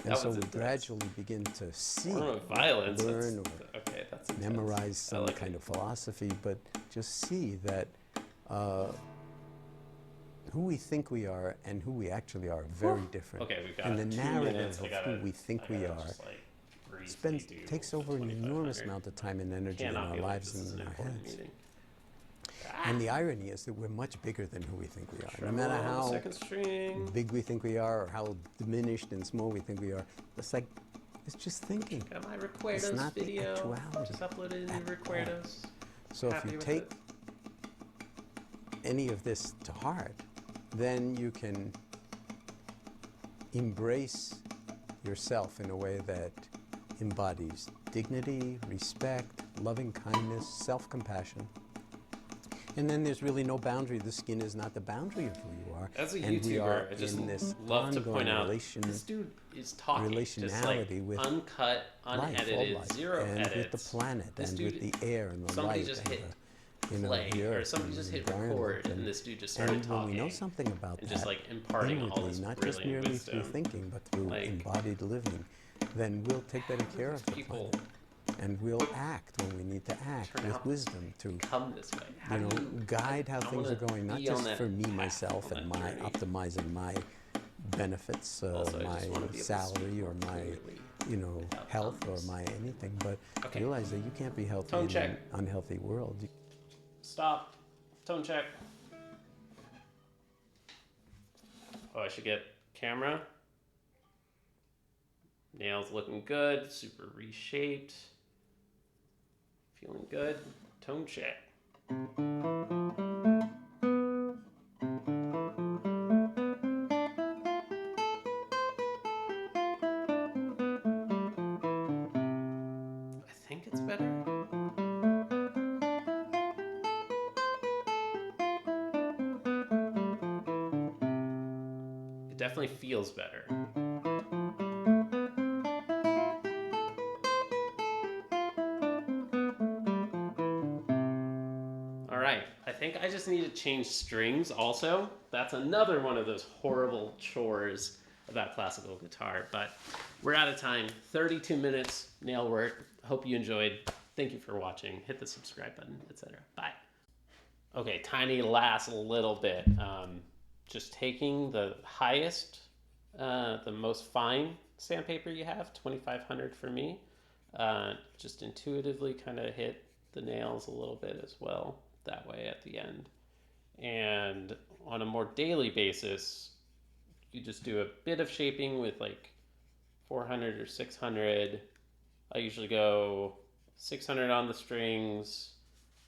and so we gradually begin to see, form of violence, learn, or that's memorize some like kind of philosophy, but just see that who we think we are and who we actually are very different. Okay, we've got and the 2 narrative minutes. of who we think we are takes over an enormous amount of time and energy in our lives and in our heads. And the irony is that we're much bigger than who we think we are. No matter how big we think we are or how diminished and small we think we are, it's just thinking. Got my Recuerdos it's not video. The actuality. Just uploaded in the Recuerdos. So if you take any of this to heart, then you can embrace yourself in a way that embodies dignity, respect, loving kindness, self-compassion. And then there's really no boundary. The skin is not the boundary of who you are. As a and YouTuber, we are I just in this love to point out this dude is talking relationality with uncut, unedited, life, zero and edits. with the planet, this and dude, with the air and the somebody light, just and hit the play, the or earth somebody and just the hit environment. record, and this dude just started And when we know talking something about and that, just like imparting all inwardly, this not just brilliant merely through wisdom. thinking, but through Like, embodied living, then we'll take better care of the people planet. And we'll act when we need to act turn with out wisdom to, come this way. How you know, do you guide how I things are wanna going, not be on just that for me, path, myself, on and that my journey. optimizing my benefits, Also, I my just wanna be able to salary, speak or more my, clearly health, or numbers. my anything, but Okay. realize that you can't be healthy Tone in check. an unhealthy world. Stop. Tone check. Oh, I should get camera. Nails looking good. Super reshaped. Feeling good. Tone check. I think it's better. It definitely feels better. All right, I think I just need to change strings also. That's another one of those horrible chores about classical guitar, but we're out of time. 32 minutes nail work. Hope you enjoyed. Thank you for watching. Hit the subscribe button, etc. Bye. Okay, tiny last little bit. Just taking the highest, the most fine sandpaper you have, 2500 for me. Just intuitively kind of hit the nails a little bit as well, that way at the end. And on a more daily basis, you just do a bit of shaping with like 400 or 600. I usually go 600 on the strings,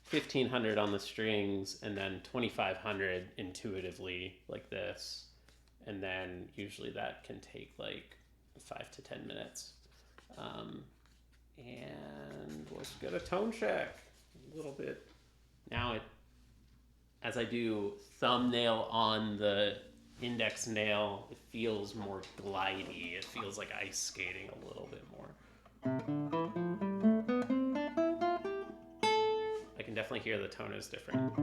1500 on the strings, and then 2500 intuitively like this. And then usually that can take like 5 to 10 minutes. And let's get a tone check a little bit. Now as I do thumbnail on the index nail, it feels more glidey. It feels like ice skating a little bit more. I can definitely hear the tone is different.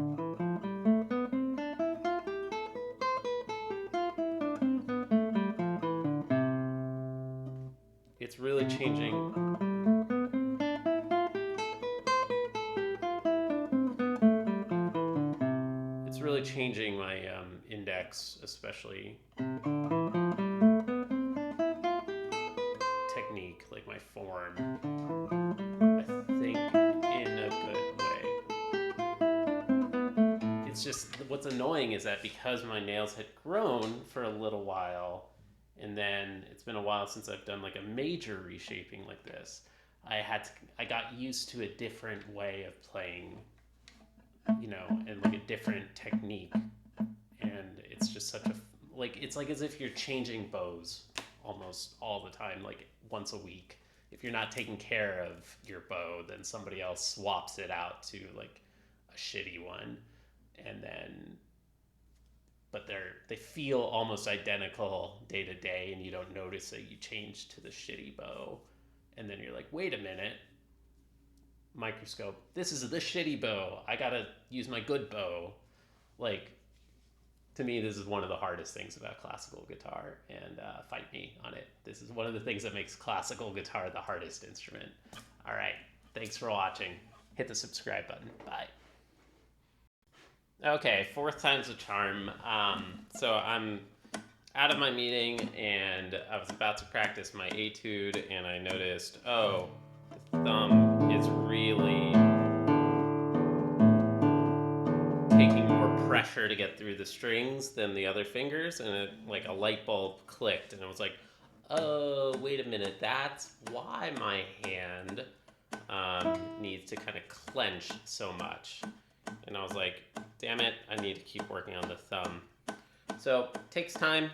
It's really changing. It's really changing my index, especially technique, like my form. I think in a good way. It's just what's annoying is that because my nails had grown for a little while, and then it's been a while since I've done like a major reshaping like this, I got used to a different way of playing, and like a different technique. And it's just such a, it's like as if you're changing bows almost all the time, like once a week. If you're not taking care of your bow, then somebody else swaps it out to like a shitty one. And then, but they feel almost identical day to day, and you don't notice that you changed to the shitty bow. And then you're like, wait a minute, microscope, this is the shitty bow. I gotta use my good bow. Like, to me, this is one of the hardest things about classical guitar, and fight me on it. This is one of the things that makes classical guitar the hardest instrument. All right, thanks for watching. Hit the subscribe button. Bye. Okay, fourth time's a charm. So I'm out of my meeting, and I was about to practice my etude, and I noticed, oh, the thumb is really taking more pressure to get through the strings than the other fingers, and it, like a light bulb clicked, and it was like, oh, wait a minute, that's why my hand needs to kind of clench so much. And I was like, damn it, I need to keep working on the thumb. So it takes time.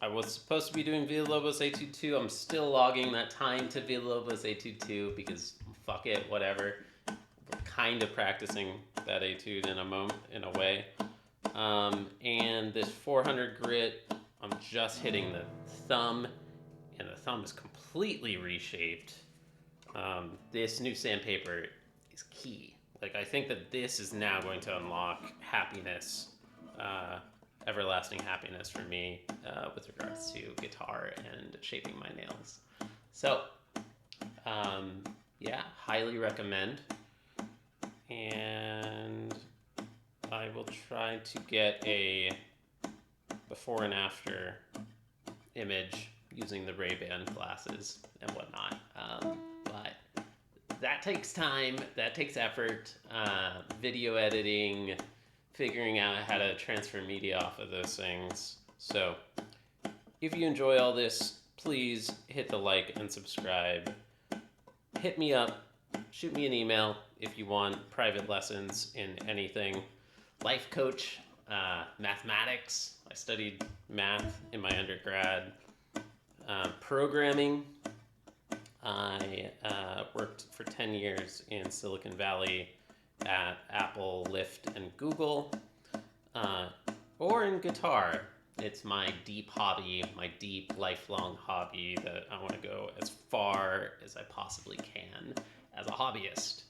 I was supposed to be doing Villalobos Etude 2. I'm still logging that time to Villalobos Etude 2 because fuck it, whatever. We're kind of practicing that etude in a way. And this 400 grit, I'm just hitting the thumb, and the thumb is completely reshaped. This new sandpaper is key. Like, I think that this is now going to unlock happiness, everlasting happiness for me with regards to guitar and shaping my nails. So, yeah, highly recommend. And I will try to get a before and after image using the Ray-Ban glasses and whatnot. But that takes time, that takes effort, video editing, figuring out how to transfer media off of those things. So if you enjoy all this, please hit the like and subscribe. Hit me up, shoot me an email if you want private lessons in anything. Life coach, mathematics. I studied math in my undergrad. Programming. I worked for 10 years in Silicon Valley at Apple, Lyft, and Google, or in guitar. It's my deep hobby, my deep lifelong hobby that I want to go as far as I possibly can as a hobbyist.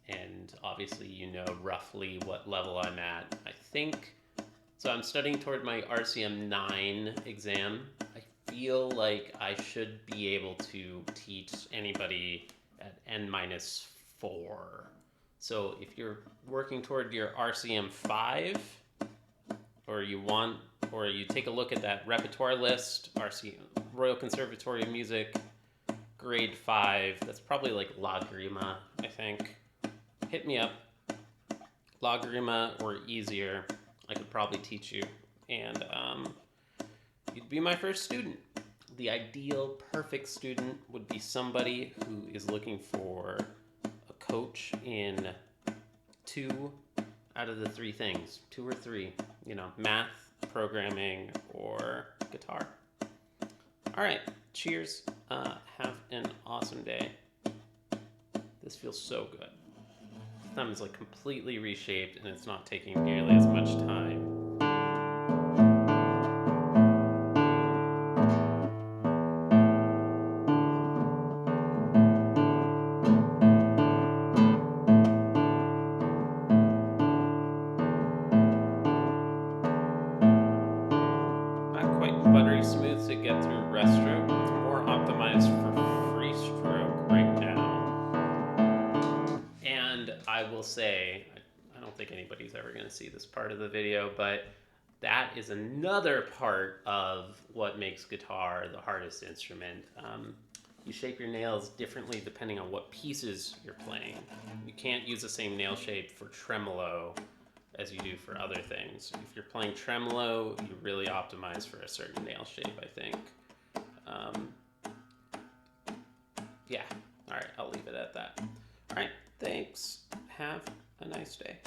And obviously you know roughly what level I'm at. I think, so I'm studying toward my RCM 9 exam. I feel like I should be able to teach anybody at N-4. So if you're working toward your RCM 5, or you take a look at that repertoire list, Royal Conservatory of Music, grade 5, that's probably like La Grima, I think. Hit me up. La Grima or easier, I could probably teach you. And you'd be my first student. The ideal, perfect student would be somebody who is looking for a coach in 2 out of the 3 things. 2 or 3, math, programming, or guitar. All right, cheers. Have an awesome day. This feels so good. Thumb is like completely reshaped and it's not taking nearly as much time. Not quite buttery smooth to get through rest stroke. It's more optimized for free stroke right now. And I will say, I don't think anybody's ever going to see this part of the video, but that is another part of what makes guitar the hardest instrument. You shape your nails differently depending on what pieces you're playing. You can't use the same nail shape for tremolo as you do for other things. If you're playing tremolo, you really optimize for a certain nail shape, I think. Yeah, all right, I'll leave it at that. All right, thanks. Have a nice day.